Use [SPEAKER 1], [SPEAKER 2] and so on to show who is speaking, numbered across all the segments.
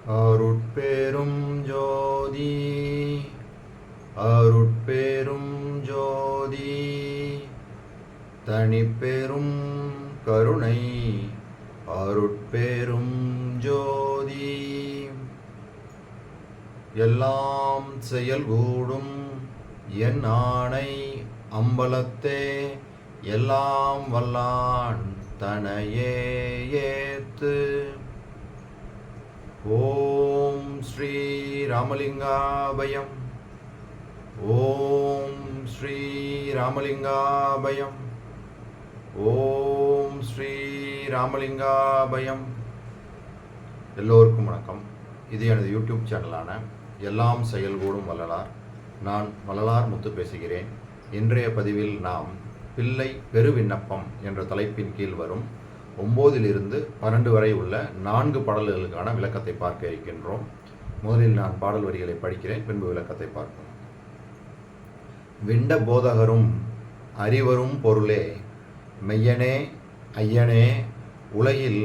[SPEAKER 1] அருட்பெரும் ஜோதி அருட்பெரும் ஜோதி தனிப்பெரும் கருணை அருட்பெரும் ஜோதி எல்லாம் செயல்கூடும் என் ஆணை அம்பலத்தே எல்லாம் வல்லான் தனையே ஏத்து. ஓம் ஸ்ரீ ராமலிங்காபயம். ஓம் ஸ்ரீ ராமலிங்காபயம். ஓம் ஸ்ரீ ராமலிங்காபயம். எல்லோருக்கும் வணக்கம். இது எனது யூடியூப் சேனலான எல்லாம் செயல்கூடும் வள்ளலார். நான் வள்ளலார் முத்து பேசுகிறேன். இன்றைய பதிவில் நாம் பிள்ளை பெருவிண்ணப்பம் என்ற தலைப்பின் கீழ் வரும் 9 to 12 வரை உள்ள 4 பாடல்களுக்கான விளக்கத்தை பார்க்க இருக்கின்றோம். முதலில் நான் பாடல் வரிகளை படிக்கிறேன், பின்பு விளக்கத்தை பார்ப்போம். விண்ட போதகரும் அறிவரும் பொருளே மெய்யனே ஐயனே உலகில்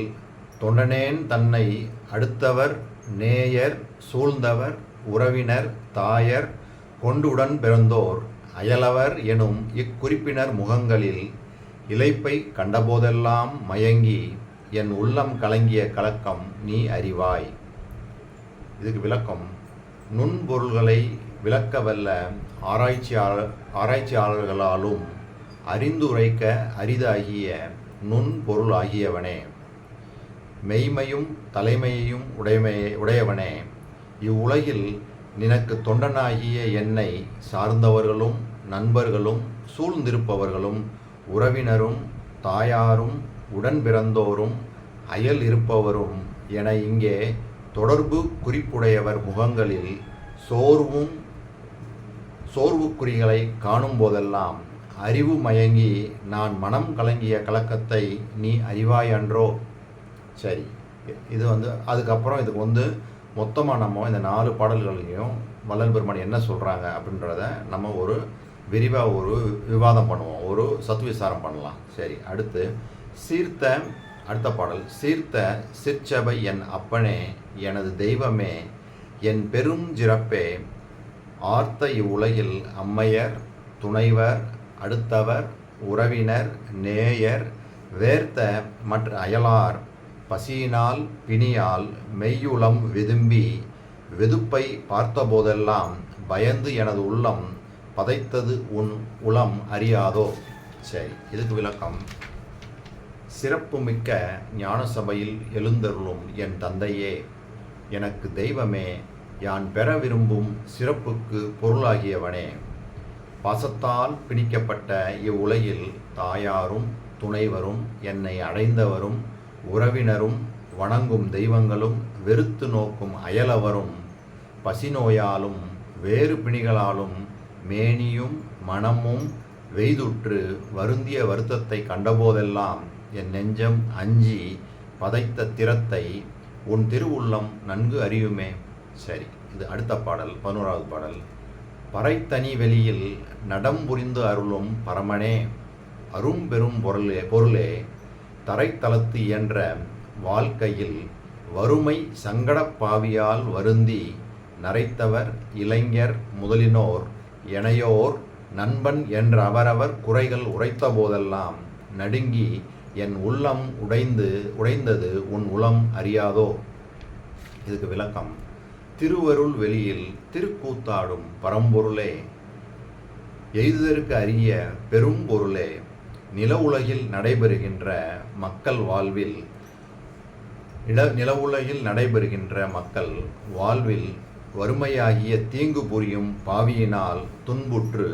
[SPEAKER 1] தொண்டனேன் தன்னை அடுத்தவர் நேயர் சூழ்ந்தவர் உறவினர் தாயர் கொண்டுடன் பிறந்தோர் அயலவர் எனும் இக்குறிப்பினர் முகங்களில் இளைப்பை கண்டபோதெல்லாம் மயங்கி என் உள்ளம் கலங்கிய கலக்கம் நீ அறிவாய். இதுக்கு விளக்கம், நுண்பொருள்களை விளக்க வல்ல ஆராய்ச்சியாளர்களாலும் அறிந்துரைக்க அரிதாகிய நுண்பொருள் ஆகியவனே, மெய்மையும் தலைமையையும் உடையவனே, இவ்வுலகில் நினக்கு தொண்டனாகிய என்னை சார்ந்தவர்களும் நண்பர்களும் சூழ்ந்திருப்பவர்களும் உறவினரும் தாயாரும் உடன் பிறந்தோரும் அயல் இருப்பவரும் என இங்கே தொடர்பு குறிப்புடையவர் முகங்களில் சோர்வுக்குறிகளை காணும் போதெல்லாம் அறிவு மயங்கி நான் மனம் கலங்கிய கலக்கத்தை நீ அறிவாய் அன்றோ. சரி, இது அதுக்கப்புறம் இதுக்கு மொத்தமாக நம்ம இந்த 4 பாடல்களையும் வள்ளல் பெருமான் என்ன சொல்கிறாங்க அப்படின்றத நம்ம ஒரு விரிவாக விவாதம் பண்ணுவோம், ஒரு சத்விசாரம் பண்ணலாம். சரி, அடுத்த பாடல். சீர்த்த சிற்சபை என் அப்பனே எனது தெய்வமே என் பெரும் சிறப்பே ஆர்த்த இவ்வுலகில் அம்மையர் துணைவர் அடுத்தவர் உறவினர் நேயர் வேர்த்த மற்ற அயலார் பசியினால் பிணியால் மெய்யுளம் விதும்பி வெதுப்பை பார்த்தபோதெல்லாம் பயந்து எனது உள்ளம் பதைத்தது உன் உளம் அறியாதோ. சரி, இதுக்கு விளக்கம், சிறப்புமிக்க ஞான சபையில் எழுந்தருளும் என் தந்தையே எனக்கு தெய்வமே யான் பெற விரும்பும் சிறப்புக்கு பொருளாகியவனே, பாசத்தால் பிணிக்கப்பட்ட இவ்வுலகில் தாயாரும் துணைவரும் என்னை அடைந்தவரும் உறவினரும் வணங்கும் தெய்வங்களும் வெறுத்து நோக்கும் அயலவரும் பசிநோயாலும் வேறு பிணிகளாலும் மேனியும் மனமும் வெய்துற்று வருந்திய வருத்தத்தை கண்டபோதெல்லாம் என் நெஞ்சம் அஞ்சி பதைத்த திறத்தை உன் திருவுள்ளம் நன்கு அறியுமே. சரி, இது அடுத்த பாடல், 11வது பாடல். பறைத்தனி வெளியில் நடம் புரிந்து அருளும் பரமனே அரும்பெரும் பொருளே தரைத்தளத்து இயன்ற வாழ்க்கையில் வறுமை சங்கடப்பாவியால் வருந்தி நரைத்தவர் இளைஞர் முதலினோர் எனையோர் நண்பன் என்ற அவரவர் குறைகள் உரைத்த போதெல்லாம் நடுங்கி என் உள்ளம் உடைந்தது உன் உளம் அறியாதோ. இதுக்கு விளக்கம், திருவருள் வெளியில் திருக்கூத்தாடும் பரம்பொருளே எய்துதற்கு அரிய பெரும் பொருளே நில உலகில் நடைபெறுகின்ற மக்கள் வாழ்வில் வறுமையாகிய தீங்கு புரியும் பாவியினால் துன்புற்று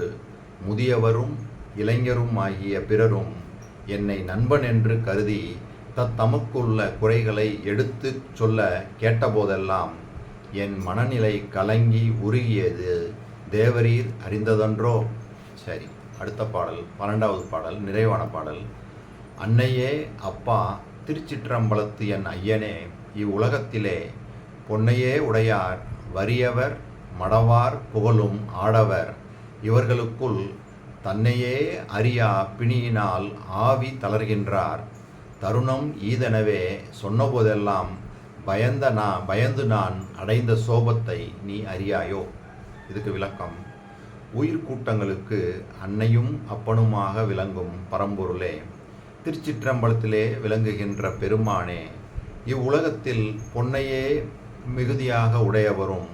[SPEAKER 1] முதியவரும் இளைஞரும் ஆகிய பிறரும் என்னை நண்பன் என்று கருதி தமக்குள்ள குறைகளை எடுத்து சொல்ல கேட்டபோதெல்லாம் என் மனநிலை கலங்கி உருகியது தேவரீர் அறிந்ததன்றோ. சரி, அடுத்த பாடல், 12வது பாடல், நிறைவான பாடல். அன்னையே அப்பா திருச்சிற்றம்பலத்து என் ஐயனே இவ்வுலகத்திலே பொன்னையே உடையார் வறியவர் மடவார் புகழும் ஆடவர் இவர்களுக்குள் தன்னையே அறியா பிணியினால் ஆவி தளர்கின்றார். தருணம் ஈதெனவே சொன்னபோதெல்லாம் பயந்து நான் அடைந்த சோபத்தை நீ அறியாயோ. இதுக்கு விளக்கம்: உயிர் கூட்டங்களுக்கு அன்னையும் அப்பனுமாக விளங்கும் பரம்பொருளே, திருச்சிற்றம்பலத்திலே விளங்குகின்ற பெருமானே, இவ்வுலகத்தில் பொன்னையே மிகுதியாக உடையவரும்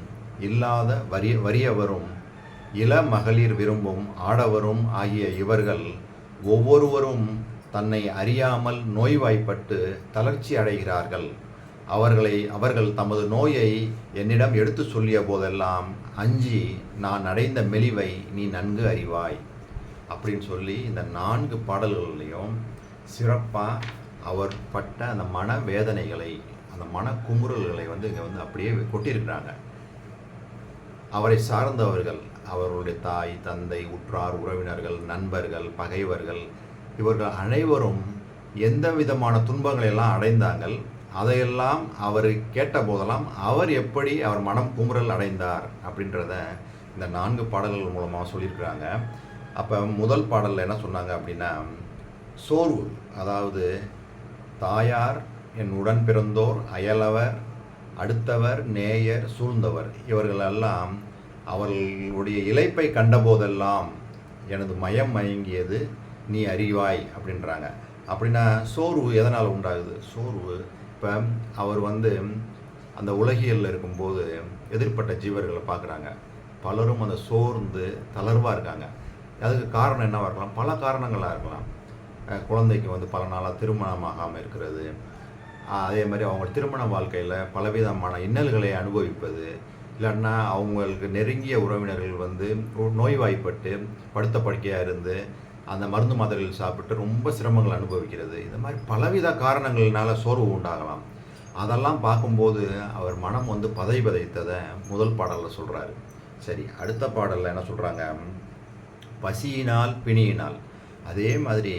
[SPEAKER 1] இல்லாத வறியவரும் இள மகளிர் விரும்பும் ஆடவரும் ஆகிய இவர்கள் ஒவ்வொருவரும் தன்னை அறியாமல் நோய்வாய்ப்பட்டு தளர்ச்சி அடைகிறார்கள். அவர்கள் தமது நோயை என்னிடம் எடுத்து சொல்லிய போதெல்லாம் அஞ்சி நான் அடைந்த மெலிவை நீ நன்கு அறிவாய் அப்படின்னு சொல்லி இந்த 4 பாடல்கள்லையும் சிறப்பாக அவர் பட்ட அந்த மன வேதனைகளை, அந்த மன குமுறல்களை இங்கே அப்படியே கொட்டியிருக்கிறாங்க. அவரை சார்ந்தவர்கள், அவர்களுடைய தாய், தந்தை, உற்றார், உறவினர்கள், நண்பர்கள், பகைவர்கள், இவர்கள் அனைவரும் எந்த விதமான துன்பங்களை எல்லாம் அடைந்தார்கள். அதையெல்லாம் அவர் கேட்ட போதெல்லாம் அவர் எப்படி அவர் மனம் குமுறல் அடைந்தார் அப்படின்றத இந்த 4 பாடல்கள் மூலமாக சொல்லியிருக்கிறாங்க. அப்போ முதல் பாடலில் என்ன சொன்னாங்க அப்படின்னா, சோர்வு, அதாவது தாயார், என் உடன் பிறந்தோர், அயலவர், அடுத்தவர், நேயர், சூழ்ந்தவர், இவர்களெல்லாம் அவர்களுடைய இளைப்பை கண்டபோதெல்லாம் எனது மயம் மயங்கியது நீ அறிவாய் அப்படின்றாங்க. அப்படின்னா சோர்வு எதனால் உண்டாகுது? சோர்வு இப்போ அவர் அந்த உலகியலில் இருக்கும்போது எதிர்ப்பட்ட ஜீவர்களை பார்க்குறாங்க. பலரும் அந்த சோர்ந்து தளர்வாக இருக்காங்க. அதுக்கு காரணம் என்னவாக இருக்கலாம்? பல காரணங்களாக இருக்கலாம். குழந்தைக்கு பல நாளாக திருமணமாகாமல் இருக்கிறது, அதே மாதிரி அவங்க திருமண வாழ்க்கையில் பலவிதமான இன்னல்களை அனுபவிப்பது, இல்லைன்னா அவங்களுக்கு நெருங்கிய உறவினர்கள் நோய்வாய்ப்பட்டு படுத்த படுக்கையாக இருந்து அந்த மருந்து மாத்திரைகள் சாப்பிட்டு ரொம்ப சிரமங்கள் அனுபவிக்கிறது. இந்த மாதிரி பலவித காரணங்கள்னால சோர்வு உண்டாகலாம். அதெல்லாம் பார்க்கும்போது அவர் மனம் பதைத்ததை முதல் பாடலில் சொல்கிறாரு. சரி, அடுத்த பாடலில் என்ன சொல்கிறாங்க? பசியினால் பிணியினால். அதே மாதிரி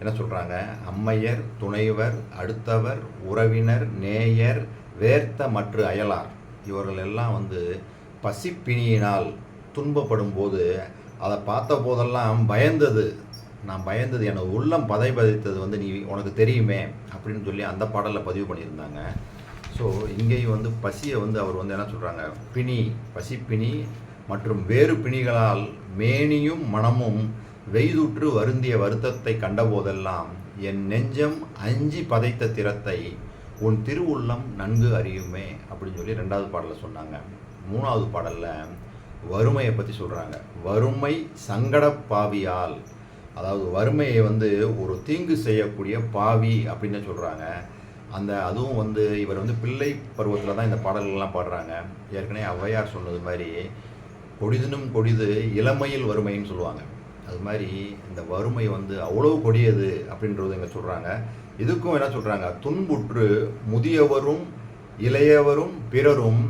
[SPEAKER 1] என்ன சொல்கிறாங்க? அம்மையர், துணைவர், அடுத்தவர், உறவினர், நேயர், வேர்த்த மற்ற அயலார், இவர்கள் எல்லாம் பசிப்பிணியினால் துன்பப்படும் போது அதை பார்த்த போதெல்லாம் நான் பயந்தது எனது உள்ளம் பதைத்தது நீ உனக்கு தெரியுமே அப்படின்னு சொல்லி அந்த பாடலில் பதிவு பண்ணியிருந்தாங்க. ஸோ இங்கேயும் பசியை அவர் என்ன சொல்கிறாங்க? பசிப்பிணி மற்றும் வேறு பிணிகளால் மேனியும் மனமும் வெய்துற்று வருந்திய வருத்தத்தை கண்டபோதெல்லாம் என் நெஞ்சம் அஞ்சி பதைத்த திறத்தை உன் திருவுள்ளம் நன்கு அறியுமே அப்படின்னு சொல்லி 2வது பாடலில் சொன்னாங்க. 3வது பாடலில் வறுமையை பற்றி சொல்கிறாங்க. வறுமை சங்கட பாவியால், அதாவது வறுமையை ஒரு தீங்கு செய்யக்கூடிய பாவி அப்படின்னு சொல்கிறாங்க. அதுவும் இவர் பிள்ளை பருவத்தில் தான் இந்த பாடல்கள்லாம் பாடுறாங்க. ஏற்கனவே ஔவையார் சொன்னது மாதிரி கொடிதினும் கொடிது இளமையில் வறுமைன்னு சொல்லுவாங்க. அது மாதிரி இந்த வறுமை அவ்வளோ கொடியது அப்படின்றது இங்கே சொல்கிறாங்க. இதுக்கும் என்ன சொல்கிறாங்க? துன்புற்று முதியவரும் இளையவரும் பிறரும்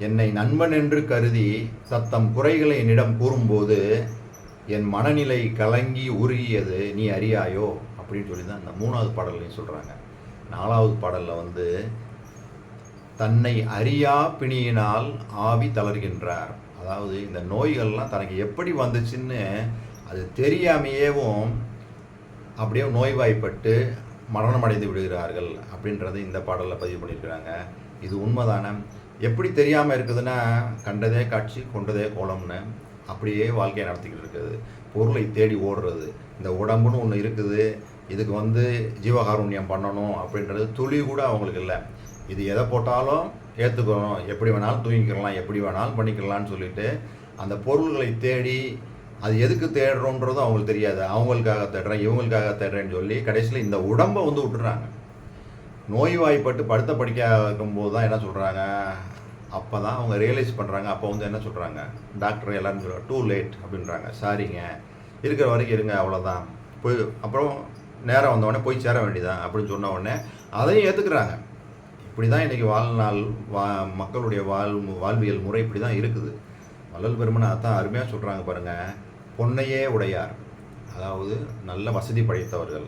[SPEAKER 1] என்னை நண்பன் என்று கருதி தத்தம் குறைகளை என்னிடம் கூறும்போது என் மனநிலை கலங்கி உருகியது நீ அறியாயோ அப்படின்னு சொல்லி தான் இந்த 3வது பாடல்லையும் சொல்கிறாங்க. 4வது பாடலில் தன்னை அறியா பிணியினால் ஆவி தளர்கின்றார். அதாவது இந்த நோய்கள்லாம் தனக்கு எப்படி வந்துச்சுன்னு அது தெரியாமையேவும் அப்படியே நோய்வாய்ப்பட்டு மரணம் அடைந்து விடுகிறார்கள் அப்படின்றத இந்த பாடலில் பதிவு பண்ணியிருக்கிறாங்க. இது உண்மைதானே? எப்படி தெரியாமல் இருக்குதுன்னா, கண்டதே காட்சி கொண்டதே கோலம்னு அப்படியே வாழ்க்கையை நடத்திக்கிட்டு இருக்குது. பொருளை தேடி ஓடுறது. இந்த உடம்புன்னு ஒன்று இருக்குது, இதுக்கு ஜீவகாருண்யம் பண்ணணும் அப்படின்றது துளி கூட அவங்களுக்கு இல்லை. இது எதை போட்டாலும் ஏற்றுக்கணும், எப்படி வேணாலும் தூங்கிக்கலாம், எப்படி வேணாலும் பண்ணிக்கலாம்னு சொல்லிட்டு அந்த பொருள்களை தேடி அது எதுக்கு தேடுறோன்றதும் அவங்களுக்கு தெரியாது. அவங்களுக்காக தேடுறேன், இவங்களுக்காக தேடுறேன்னு சொல்லி கடைசியில் இந்த உடம்பை விட்டுடுறாங்க. நோய்வாய்ப்பட்டு படுத்த படிக்க இருக்கும்போது தான் என்ன சொல்கிறாங்க? அப்போ தான் அவங்க ரியலைஸ் பண்ணுறாங்க. அப்போ என்ன சொல்கிறாங்க? டாக்டர் எல்லாரும் சொல்கிறாங்க, டூ லேட் அப்படின்றாங்க. சாரிங்க, இருக்கிற வரைக்கும் இருங்க, அவ்வளோதான், போய் அப்புறம் நேரம் வந்தவுடனே போய் சேர வேண்டியதான் அப்படின்னு சொன்ன உடனே அதையும் ஏற்றுக்கிறாங்க. இப்படி தான் இன்றைக்கி வாழ்நாள் மக்களுடைய வாழ்வியல் முறை இப்படி தான் இருக்குது. வள்ளல் பெருமனை அதான் அருமையாக சொல்கிறாங்க பாருங்கள். பொன்னையே உடையார், அதாவது நல்ல வசதி படைத்தவர்கள்,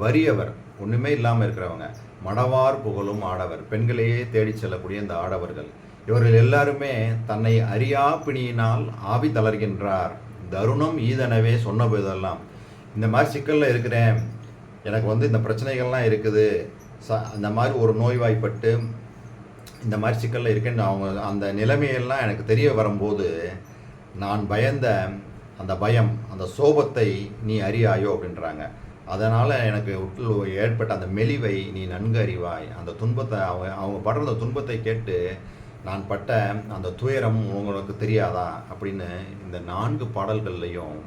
[SPEAKER 1] வறியவர், ஒன்றுமே இல்லாமல் இருக்கிறவங்க, மடவார் புகழும் ஆடவர், பெண்களையே தேடி செல்லக்கூடிய இந்த ஆடவர்கள், இவர்கள் எல்லாருமே தன்னை அறியா பிணியினால் ஆவி தளர்கின்றார். தருணம் ஈதனவே சொன்ன போதெல்லாம் இந்த மாதிரி சிக்கலில் இருக்கிறேன், எனக்கு இந்த பிரச்சனைகள்லாம் இருக்குது, இந்த மாதிரி ஒரு நோய்வாய்ப்பட்டு இந்த மாதிரி சிக்கலில் இருக்கேன்னு அவங்க அந்த நிலைமையெல்லாம் எனக்கு தெரிய வரும்போது நான் பயந்த அந்த பயம், அந்த சோபத்தை நீ அறியாயோ அப்படின்றாங்க. அதனால் எனக்கு ஏற்பட்ட அந்த மெலிவை நீ நன்கு அறிவாய். அந்த துன்பத்தை அவங்க படுற அந்த துன்பத்தை கேட்டு நான் பட்ட அந்த துயரம் உங்களுக்கு தெரியாதா அப்படின்னு இந்த 4 பாடல்கள்லையும்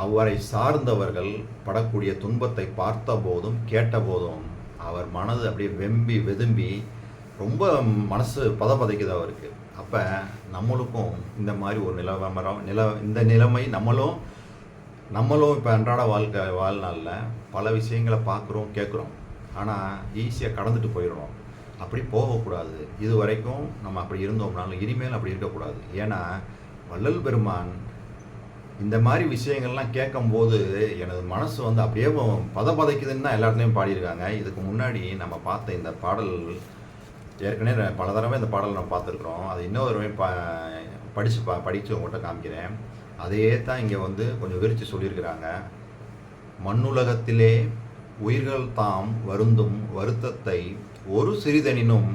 [SPEAKER 1] அவரை சார்ந்தவர்கள் படக்கூடிய துன்பத்தை பார்த்த போதும் கேட்ட போதும் அவர் மனது அப்படியே வெம்பி வெதும்பி ரொம்ப மனசு பதைக்குது அவருக்கு. அப்போ நம்மளுக்கும் இந்த மாதிரி ஒரு இந்த நிலைமை நம்மளும் இப்போ அன்றாட வாழ்நாளில் பல விஷயங்களை பார்க்குறோம் கேட்குறோம், ஆனால் ஈஸியாக கடந்துட்டு போயிடுறோம். அப்படி போகக்கூடாது. இது வரைக்கும் நம்ம அப்படி இருந்தோம்னாலும் இனிமேல் அப்படி இருக்கக்கூடாது. ஏன்னா வள்ளல் பெருமான் இந்த மாதிரி விஷயங்கள்லாம் கேட்கும்போது எனது மனசு வந்து அப்படியே பதைக்குதுன்னு தான் எல்லாத்துலேயும் பாடியிருக்காங்க. இதுக்கு முன்னாடி நம்ம பார்த்த இந்த பாடல் ஏற்கனவே பல தடவை இந்த பாடல் நம்ம பார்த்துருக்குறோம். அது இன்னொரு படித்து உங்கள்கிட்ட காமிக்கிறேன். அதையே தான் இங்கே வந்து கொஞ்சம் விரித்து சொல்லியிருக்கிறாங்க. மண்ணுலகத்திலே உயிர்கள் தாம் வருந்தும் வருத்தத்தை ஒரு சிறிதனினும்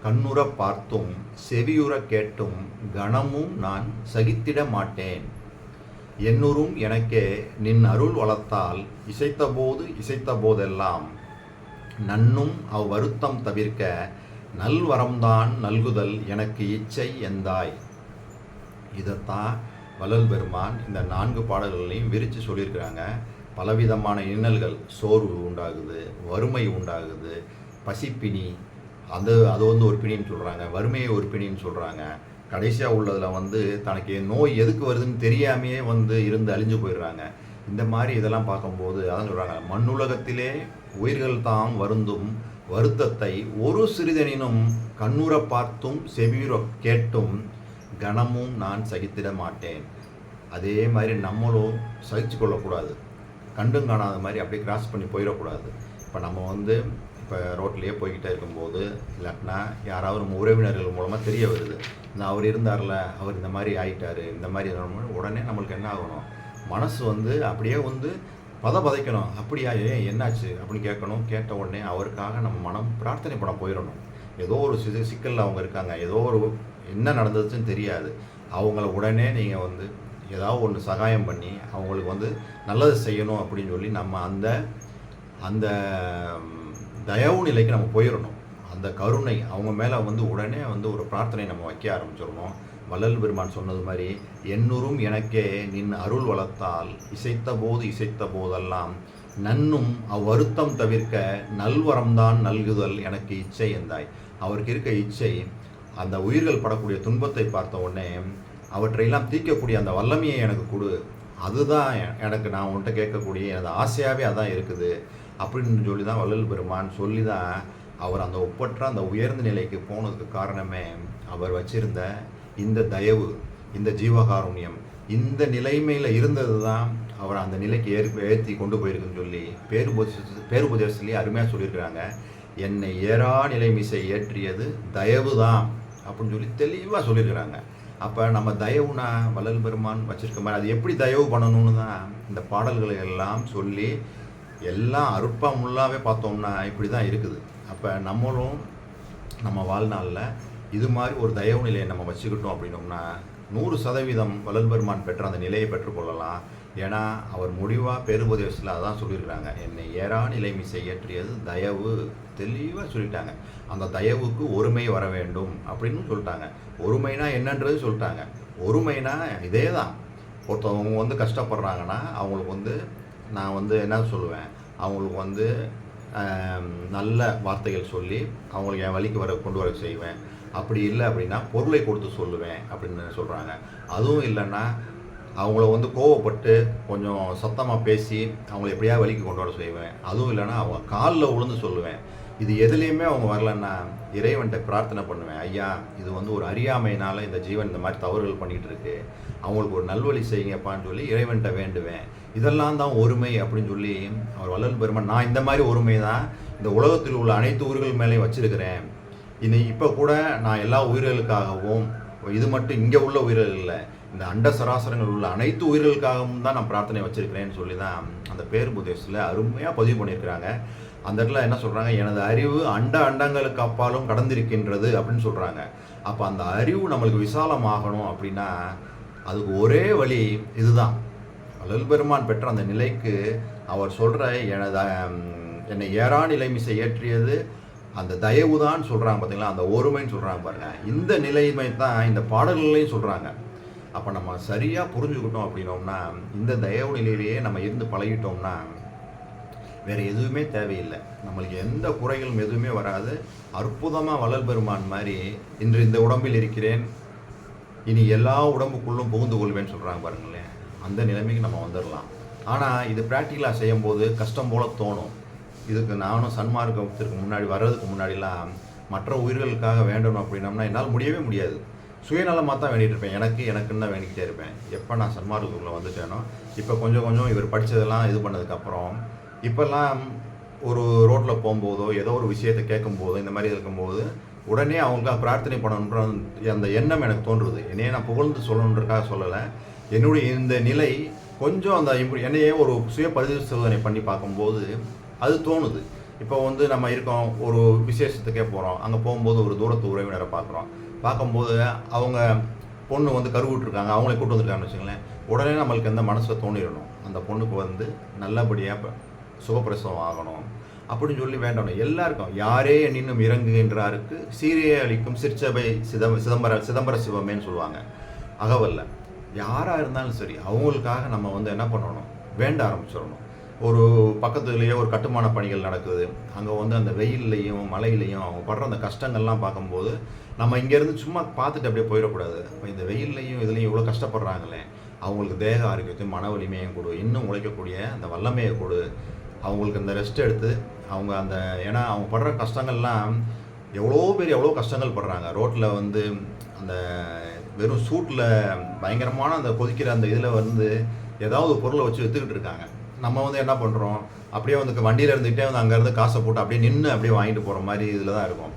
[SPEAKER 1] கண்ணுற பார்த்தும் செவியுற கேட்டும் கணமும் நான் சகித்திட மாட்டேன். என்னுறும் எனக்கே நின் அருள் வளர்த்தால் இசைத்த போதெல்லாம் நன்னும் அவ்வருத்தம் தவிர்க்க நல்வரம்தான் நல்குதல் எனக்கு இச்சை எந்தாய். இதைத்தான் வள்ளல் பெருமான் இந்த 4 பாடல்களையும் விரித்து சொல்லியிருக்கிறாங்க. பலவிதமான இன்னல்கள், சோர்வு உண்டாகுது, வறுமை உண்டாகுது, பசிப்பிணி, அது வந்து ஒரு பிணின்னு சொல்கிறாங்க, வறுமையை ஒரு பிணின்னு சொல்கிறாங்க. கடைசியாக உள்ளதில் வந்து தனக்கு நோய் எதுக்கு வருதுன்னு தெரியாமையே வந்து இருந்து அழிஞ்சு போயிடுறாங்க. இந்த மாதிரி இதெல்லாம் பார்க்கும்போது அதான் சொல்கிறாங்க, மண்ணுலகத்திலே உயிர்கள் தாம் வருந்தும் வருத்தத்தை ஒரு சிறிதனினும் கண்ணுற பார்த்தும் செவியுற கேட்டும் கணமும் நான் சகித்திட மாட்டேன். அதே மாதிரி நம்மளும் சகிச்சு கொள்ளக்கூடாது. கண்டும் காணாத மாதிரி அப்படியே கிராஸ் பண்ணி போயிடக்கூடாது. இப்போ நம்ம வந்து இப்போ ரோட்லேயே போய்கிட்டே இருக்கும்போது இல்லாட்டினா யாராவது நம்ம உறவினர்கள் மூலமாக தெரிய வருது, அவர் இருந்தார்ல, அவர் இந்த மாதிரி ஆகிட்டார், இந்த மாதிரி உடனே நம்மளுக்கு என்ன ஆகணும், மனசு வந்து அப்படியே வந்து பதைக்கணும். அப்படியா, என்னாச்சு அப்படின்னு கேட்கணும். கேட்ட உடனே அவருக்காக நம்ம மனம் பிரார்த்தனை பண்ண போயிடணும். ஏதோ ஒரு சிக்கலில் அவங்க இருக்காங்க, ஏதோ ஒரு என்ன நடந்துச்சுன்னு தெரியாது, அவங்கள உடனே நீங்கள் வந்து ஏதாவது ஒன்று சகாயம் பண்ணி அவங்களுக்கு வந்து நல்லது செய்யணும் அப்படின்னு சொல்லி நம்ம அந்த தயவு நிலைக்கு நம்ம போயிடணும். அந்த கருணை அவங்க மேலே வந்து உடனே வந்து ஒரு பிரார்த்தனை நம்ம வைக்க ஆரம்பிச்சிடணும். வள்ளல் பெருமான் சொன்னது மாதிரி என்னுறும் எனக்கே நின் அருள் வளர்த்தால் இசைத்த போதெல்லாம் நன்னும் அவ்வருத்தம் தவிர்க்க நல்வரம்தான் நல்குதல் எனக்கு இச்சை எந்தாய். அவருக்கு இருக்க இச்சை அந்த உயிர்கள் படக்கூடிய துன்பத்தை பார்த்த உடனே அவற்றையெல்லாம் தீர்க்கக்கூடிய அந்த வல்லமையை எனக்கு கொடு, அதுதான் எனக்கு நான் உன்கிட்ட கேட்கக்கூடிய எனது ஆசையாகவே அதான் இருக்குது அப்படின்னு சொல்லி தான் வள்ளல் பெருமான் சொல்லி தான் அவர் அந்த ஒப்பற்ற அந்த உயர்ந்த நிலைக்கு போனதுக்கு காரணமே அவர் வச்சிருந்த இந்த தயவு, இந்த ஜீவகாருண்யம், இந்த நிலைமையில் இருந்தது தான் அவர் அந்த நிலைக்கு ஏற்றி கொண்டு போயிருக்குன்னு சொல்லி பேருபதேசத்துலேயே அருமையாக சொல்லியிருக்கிறாங்க. என்னை ஏறா நிலைமிசை ஏற்றியது தயவு தான் அப்படின்னு சொல்லி தெளிவாக சொல்லியிருக்கிறாங்க. அப்போ நம்ம தயவுனா வள்ளல் பெருமான் வச்சுருக்க மாதிரி அது எப்படி தயவு பண்ணணும்னு தான் இந்த பாடல்களை எல்லாம் சொல்லி எல்லாம் அருட்பாமுள்ளாவே பார்த்தோம்னா இப்படி தான் இருக்குது. அப்போ நம்மளும் நம்ம வாழ்நாளில் இது மாதிரி ஒரு தயவு நிலையை நம்ம வச்சுக்கிட்டோம் அப்படின்னோம்னா 100% வள்ளல் பெருமான் பெற்ற அந்த நிலையை பெற்றுக்கொள்ளலாம். ஏன்னா அவர் முடிவாக பேருபதேசத்தில் அதான் சொல்லியிருக்கிறாங்க, என்னை ஏறா நிலைமிசை ஏற்றியது தயவு, தெளிவாக சொல்லிட்டாங்க. அந்த தயவுக்கு ஒருமை வர வேண்டும் அப்படின்னு சொல்லிட்டாங்க. ஒருமைனா என்னன்றது சொல்லிட்டாங்க. ஒருமைனா இதே தான், ஒருத்தவங்க வந்து கஷ்டப்படுறாங்கன்னா அவங்களுக்கு வந்து நான் வந்து என்ன சொல்லுவேன், அவங்களுக்கு வந்து நல்ல வார்த்தைகள் சொல்லி அவங்களுக்கு என் வழிக்கு கொண்டு வர செய்வேன். அப்படி இல்லை அப்படின்னா பொருளை கொடுத்து சொல்லுவேன் அப்படின்னு சொல்கிறாங்க. அதுவும் இல்லைன்னா அவங்கள வந்து கோவப்பட்டு கொஞ்சம் சத்தமாக பேசி அவங்கள எப்படியா வழிக்கு கொண்டு வர செய்வேன். அதுவும் இல்லைன்னா அவங்க காலில் விழுந்து சொல்லுவேன். இது எதுலேயுமே அவங்க வரலன்னா இறைவன்கிட்ட பிரார்த்தனை பண்ணுவேன், ஐயா இது வந்து ஒரு அறியாமையினால் இந்த ஜீவன் இந்த மாதிரி தவறுகள் பண்ணிகிட்டு இருக்கு, அவங்களுக்கு ஒரு நல்வழி செய்யுங்கப்பான்னு சொல்லி இறைவன்கிட்ட வேண்டுவேன். இதெல்லாம் தான் ஒருமை அப்படின்னு சொல்லி அவர் வள்ளல் பெருமான் நான் இந்த மாதிரி ஒருமை தான் இந்த உலகத்தில் உள்ள அனைத்து உயிர்கள் மேலேயும் வச்சிருக்கிறேன். இப்போ கூட நான் எல்லா உயிர்களுக்காகவும், இது மட்டும் இங்கே உள்ள உயிர்கள் இல்லை, இந்த அண்ட சராசரங்கள் உள்ள அனைத்து உயிர்களுக்காகவும் தான் நான் பிரார்த்தனை வச்சுருக்கிறேன்னு சொல்லி தான் அந்த பேருபதேசத்தில் அருமையாக பதிவு பண்ணியிருக்கிறாங்க. அந்த இடத்துல என்ன சொல்கிறாங்க, எனது அறிவு அண்டங்களுக்கு அப்பாலும் கடந்திருக்கின்றது அப்படின்னு சொல்கிறாங்க. அப்போ அந்த அறிவு நம்மளுக்கு விசாலமாகணும் அப்படின்னா அதுக்கு ஒரே வழி இதுதான். வள்ளல் பெருமான் பெற்ற அந்த நிலைக்கு அவர் சொல்கிற என்னை ஏறா நிலைமிசை ஏற்றியது அந்த தயவு தான் சொல்கிறாங்க பார்த்தீங்களா, அந்த ஒருமைன்னு சொல்கிறாங்க பாருங்கள். இந்த நிலைமை தான் இந்த பாடல்களையும் சொல்கிறாங்க. அப்போ நம்ம சரியாக புரிஞ்சுக்கிட்டோம் அப்படின்னோம்னா, இந்த தயவு நிலையிலேயே நம்ம இருந்து பழகிட்டோம்னா வேறு எதுவுமே தேவையில்லை. நம்மளுக்கு எந்த குறைகளும் எதுவுமே வராது. அற்புதமாக வள்ளல் பெருமான் மாதிரி இன்று இந்த உடம்பில் இருக்கிறேன், இனி எல்லா உடம்புக்குள்ளும் புகுந்து கொள்வேன்னு சொல்கிறாங்க பாருங்களேன். அந்த நிலைமைக்கு நம்ம வந்துடலாம். ஆனால் இது ப்ராக்டிக்கலாக செய்யும்போது கஷ்டம் போல் தோணும். இதுக்கு நானும் சன்மார்க்கத்திற்கு முன்னாடி வர்றதுக்கு முன்னாடிலாம் மற்ற உயிர்களுக்காக வேண்டணும் அப்படின்னோம்னா என்னால் முடியவே முடியாது. சுயநலமாக தான் வேண்டிகிட்டு இருப்பேன். எனக்குன்னு தான் வேண்டிக்கிட்டே இருப்பேன். எப்போ நான் சன்மார்க்கத்துக்குள்ளே வந்துட்டேனோ, இப்போ கொஞ்சம் இவர் படித்ததெல்லாம் இது பண்ணதுக்கப்புறம் இப்போல்லாம் ஒரு ரோட்டில் போகும்போதோ ஏதோ ஒரு விஷயத்தை கேட்கும்போதோ இந்த மாதிரி இருக்கும்போது உடனே அவங்களுக்காக பிரார்த்தனை பண்ணணுன்ற அந்த எண்ணம் எனக்கு தோன்றுது. என்னையே நான் புகழ்ந்து சொல்லணுன்றக்காக சொல்லலை. என்னுடைய இந்த நிலை கொஞ்சம் அந்த என்னையே ஒரு சுய பரிசோதனை பண்ணி பார்க்கும்போது அது தோணுது. இப்போ நம்ம இருக்கோம், ஒரு விசேஷத்துக்கே போகிறோம். அங்கே போகும்போது ஒரு தூரத்து உறவினரை பார்க்கும்போது அவங்க பொண்ணு கருவுட்ருக்காங்க, அவங்களே கூட்டு வந்துருக்காங்கன்னு வச்சுங்களேன். உடனே நம்மளுக்கு எந்த மனசில் தோணிடணும், அந்த பொண்ணுக்கு நல்லபடியாக சுகப்பிரசவம் ஆகணும் அப்படின்னு சொல்லி வேண்டணும். எல்லாருக்கும் யாரே எண்ணினும் இறங்குகின்றாருக்கு சீரையே அளிக்கும் சிற்சபை சிதம்பர சிவமேன்னு சொல்லுவாங்க அகவல்ல. யாராக இருந்தாலும் சரி அவங்களுக்காக நம்ம என்ன பண்ணணும், வேண்ட ஆரம்பிச்சிடணும். ஒரு பக்கத்துலேயே ஒரு கட்டுமான பணிகள் நடக்குது. அங்கே அந்த வெயில்லையும் மழையிலையும் அவங்க படுற அந்த கஷ்டங்கள்லாம் பார்க்கும்போது நம்ம இங்கேருந்து சும்மா பார்த்துட்டு அப்படியே போயிடக்கூடாது. இப்போ இந்த வெயில்லையும் இதுலையும் இவ்வளோ கஷ்டப்படுறாங்களே, அவங்களுக்கு தேக ஆரோக்கியத்தையும் மன வலிமையும் கொடு, இன்னும் உழைக்கக்கூடிய அந்த வல்லமையை கொடு. அவங்களுக்கு அந்த ரெஸ்ட் எடுத்து அவங்க ஏன்னா அவங்க படுற கஷ்டங்கள்லாம் எவ்வளோ கஷ்டங்கள் படுறாங்க. ரோட்டில் அந்த வெறும் சூட்டில் பயங்கரமான அந்த கொதிக்கிற அந்த இதில் ஏதாவது பொருளை வச்சு விற்றுக்கிட்டு இருக்காங்க. நம்ம என்ன பண்ணுறோம், அப்படியே வண்டியில் இருந்துகிட்டே அங்கேருந்து காசை போட்டு அப்படியே நின்று அப்படியே வாங்கிட்டு போகிற மாதிரி இதில் தான் இருக்கும்.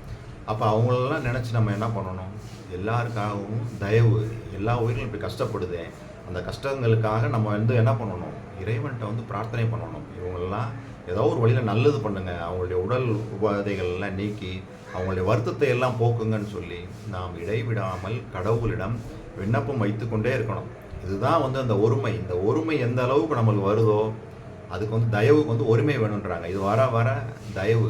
[SPEAKER 1] அப்போ அவங்களெல்லாம் நினச்சி நம்ம என்ன பண்ணணும், எல்லாருக்காகவும் தயவு, எல்லா உயிர்களும் இப்படி கஷ்டப்படுதே, அந்த கஷ்டங்களுக்காக நம்ம என்ன பண்ணணும், இறைவன்கிட்ட பிரார்த்தனை பண்ணணும். இவங்களெல்லாம் ஏதோ ஒரு வழியில் நல்லது பண்ணுங்க, அவங்களுடைய உடல் உபாதைகள்லாம் நீக்கி அவங்களுடைய வருத்தத்தை எல்லாம் போக்குங்கன்னு சொல்லி நாம் இடைவிடாமல் கடவுளிடம் விண்ணப்பம் வைத்து கொண்டே இருக்கணும். இதுதான் அந்த ஒருமை. இந்த ஒருமை எந்த அளவுக்கு நம்மளுக்கு வருதோ அதுக்கு தயவுக்கு ஒருமை வேணுன்றாங்க. இது வர தயவு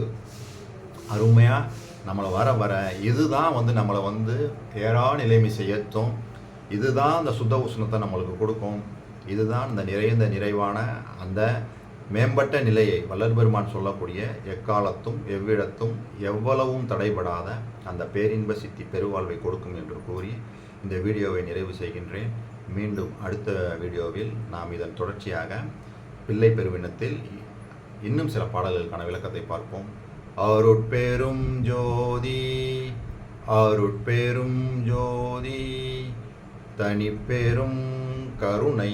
[SPEAKER 1] அருமையாக நம்மளை வர இதுதான் நம்மளை ஏறா நிலைமிசை ஏற்றும். இதுதான் அந்த சுத்த உஷ்ணத்தை நம்மளுக்கு கொடுக்கும். இதுதான் இந்த நிறைவான அந்த மேம்பட்ட நிலையை வள்ளல் பெருமான் சொல்லக்கூடிய எக்காலத்தும் எவ்விடத்தும் எவ்வளவும் தடைபடாத அந்த பேரின்ப சித்தி பெருவாழ்வை கொடுக்கும் என்று கூறி இந்த வீடியோவை நிறைவு செய்கின்றேன். மீண்டும் அடுத்த வீடியோவில் நாம் இதன் தொடர்ச்சியாக பிள்ளை பெருவினத்தில் இன்னும் சில பாடல்களுக்கான விளக்கத்தை பார்ப்போம். அருட்பெரும் ஜோதி அருட்பெரும் ஜோதி தனிப்பெரும் கருணை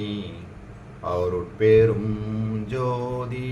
[SPEAKER 1] அருட்பெரும் ஜோதி.